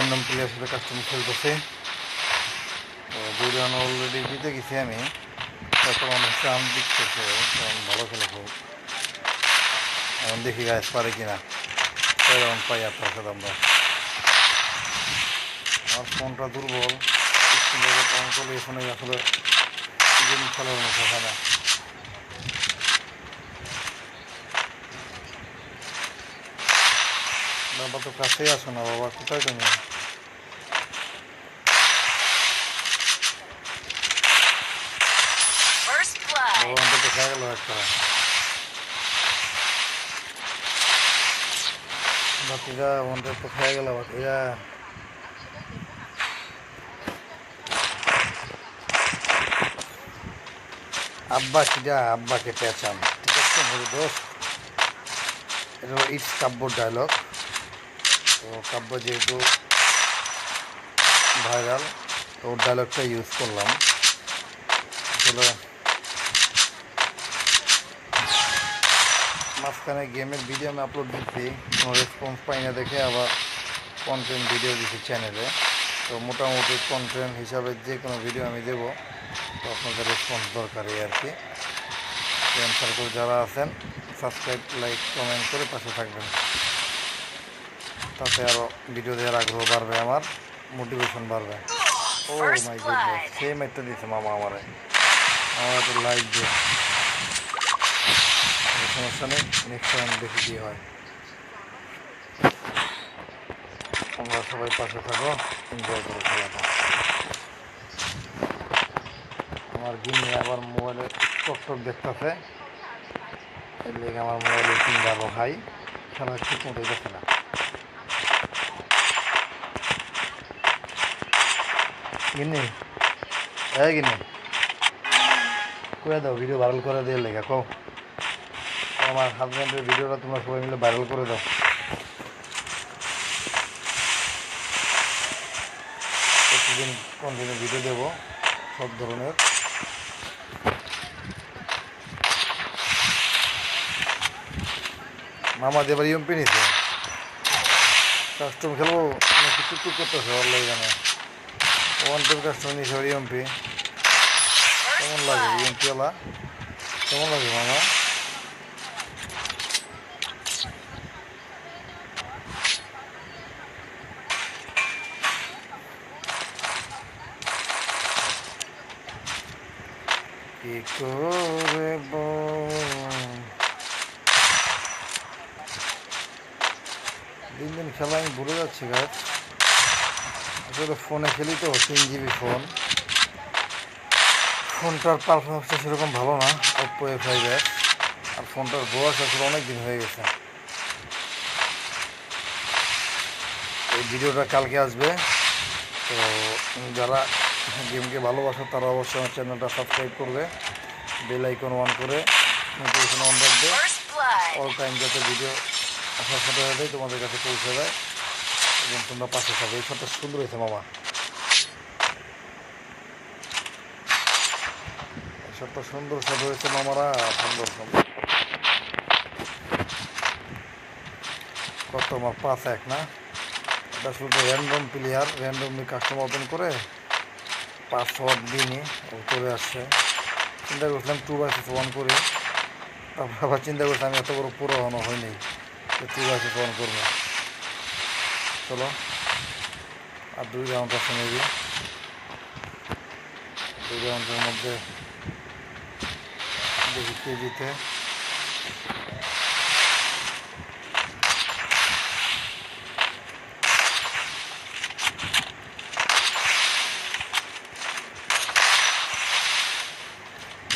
Random player সাথে custom খেলতেছে। তো 2 রান অলরেডি জিতে গেছি আমি। তারপর আমার চান দিতেছে, কারণ ভালো খেলে খুব। এখন দেখি গাছ পারে কিনা, কয় রাউন্ড পাই আপনার সাথে আমরা। আমার ফোনটা দুর্বল, অন করলে এখানে আসলে গেম খেলার মতো হয় না। বাবা তো কাছেই আসো না, বাবা কোথায় তুমি? বাবা তো খেয়ে গেল একটা। বাকিরা আমাদের তো খেয়ে গেল বাকিরা। আব্বা কিরা, আব্বাকে পেঁচান, ঠিক আছে মেরে দোস্ত। এটা ইটস কাব্য ডায়লগ। তো কাব্য যেহেতু ভাইরাল, তো ওর ডায়লগটা ইউজ করলাম। আসলে মাঝখানে গেমের ভিডিও আমি আপলোড দিচ্ছি, কোনো রেসপন্স পাই না দেখে আবার কন্টেন্ট ভিডিও দিচ্ছি চ্যানেলে। তো মোটামুটি কন্টেন্ট হিসাবে যে কোনো ভিডিও আমি দেবো, তো আপনাদের রেসপন্স দরকার এই আর কি। ফ্রেন্ড সার্কেল যারা আছেন সাবস্ক্রাইব, লাইক, কমেন্ট করে পাশে থাকবেন, তাতে আরও ভিডিও দেওয়ার আগ্রহ বাড়বে, আমার মোটিভেশন বাড়বে। ও মাই গুডনেস, সেম একটা দিয়েছে মামা আমার একটু লাইক দিয়ে। সমস্যা নেই, নেক্সট টাইম দেখি কী হয়। আমরা সবাই পাশে থাকো, এনজয় করো খেলাটা। আমার গিনি আবার মোবাইলে টকটক দেখতেছে, এর লেগে আমার মোবাইলে কিনবো ভাই, খেলা ঠিক মতো দেখে না। গিনি, এই গিনি করে দাও, ভিডিও ভাইরাল করে দিয়ে লেগে কো। আমার হাজব্যান্ডের ভিডিওটা তোমরা সবাই মিলে ভাইরাল করে দাও। প্রতিদিন কন্টিনিউ ভিডিও দেবো সব ধরনের। মামা দেবার ইএমপি নিছে, কাস্টম খেলবো নাকি টুকটুক করতেছে অনলাইন জানে। ওয়ান টাইম কাস্টম নিছে ওর ইএমপি। কেমন লাগে ইএমপিওয়ালা, কেমন লাগে মামা? কি করে দিন দিন খেলা আমি ভুলে যাচ্ছি গাছ। আসলে ফোনে খেলি তো, 3 GB ফোন, ফোনটার পারফরমেন্সটা সেরকম ভালো না, ওপ্পো A5s। আর ফোনটার বয়স আসলে অনেক দিন হয়ে গেছে। এই ভিডিওটা কালকে আসবে, তো যারা গেমকে ভালোবাসে তারা অবশ্যই আমার চ্যানেলটা সাবস্ক্রাইব করবে, বেল আইকন অন করে নোটিফিকেশন অন রাখবে, অল টাইম যাতে ভিডিও আসার সাথে সাথেই তোমাদের কাছে পৌঁছে যায় এবং তোমরা পাশে থাকবে। এই শটটা সুন্দর হয়েছে মামা, এই শটটা সুন্দর শট হয়েছে মামারা, সুন্দর সুন্দর। কত আমার 5-1 না, এটা শুধু random player, randomly custom open করে 5 শট দিনই করে আসছে। চিন্তা করছিলাম 2vs1 করে, তারপর আবার চিন্তা করছি আমি এত বড় পুরো হওয়া হয়নি যে 2vs1 করবো। চলো আর 2 রাউন্ড আছে, মেবি 2 রাউন্ডের মধ্যে দেখি কে জিতে।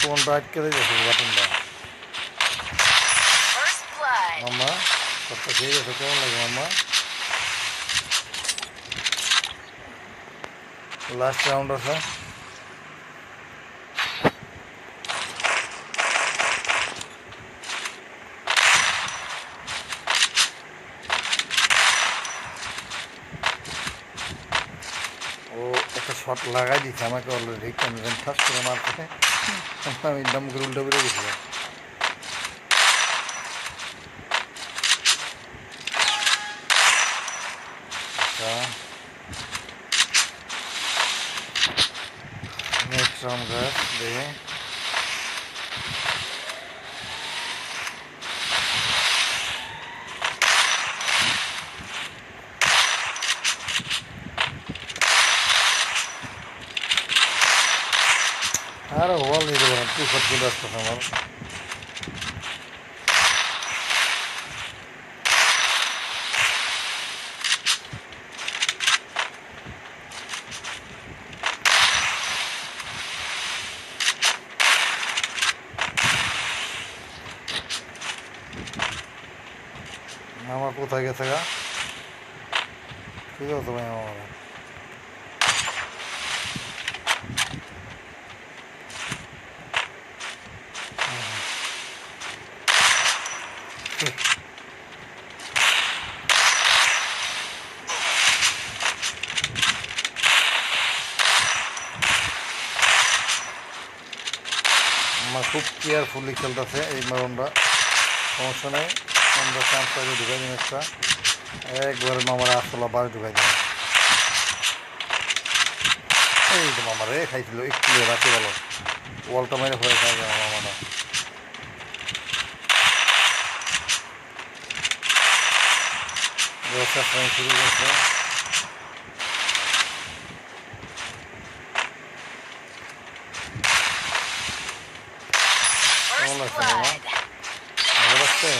ফোনটা আটকে গেছে বাটনটা মামা, সবটা খেয়ে গেছে। কেমন লাগে মামা? লাস্ট রাউন্ড আছে, ও একটা শট লাগাই দিচ্ছে আমাকে অলরেডি, কেমন ফার্স্ট করে মারতে আমি দম করে উল্টো বেড়ে গেছিলাম। আচ্ছা নেক্সট রাউন্ড গাছ দেখে আরে ওয়াল নিতে পারেন 2 শট চলে আসতেছে আমার আমার কোথায় গেছে গা ঠিক আছে ভাই আমার আমার খুব কেয়ারফুলি খেলতেছে এই মারনটা সমস্যা নেই আমরা চান্স পাইলে ঢুকাই দিন একটা একবারে মামারা আসলা বাড়ি ঢুকাই দিন এই তো মামারে খাইছিল একটু রাতে ভালো ওয়ালটা মেরে ফেলে খাই মামারা ব্যবসা শুরু করেছে কেমন লাগছে মামা ভালো লাগছে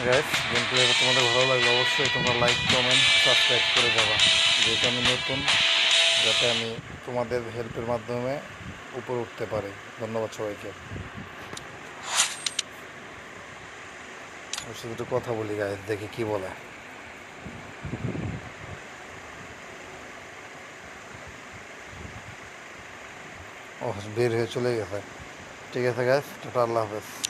গাইস গেম প্লে তোমাদের ভালো লাগলে অবশ্যই তোমরা লাইক কমেন্ট সাবস্ক্রাইব করে যাবা যেহেতু আমি নতুন যাতে আমি তোমাদের হেল্পের মাধ্যমে উপরে উঠতে পারি ধন্যবাদ সবাইকে ওর সাথে একটু কথা বলি গাইস দেখি কি বলে ও বের হয়ে চলে গেছে ঠিক আছে গাইস টাটা আল্লাহ হাফেজ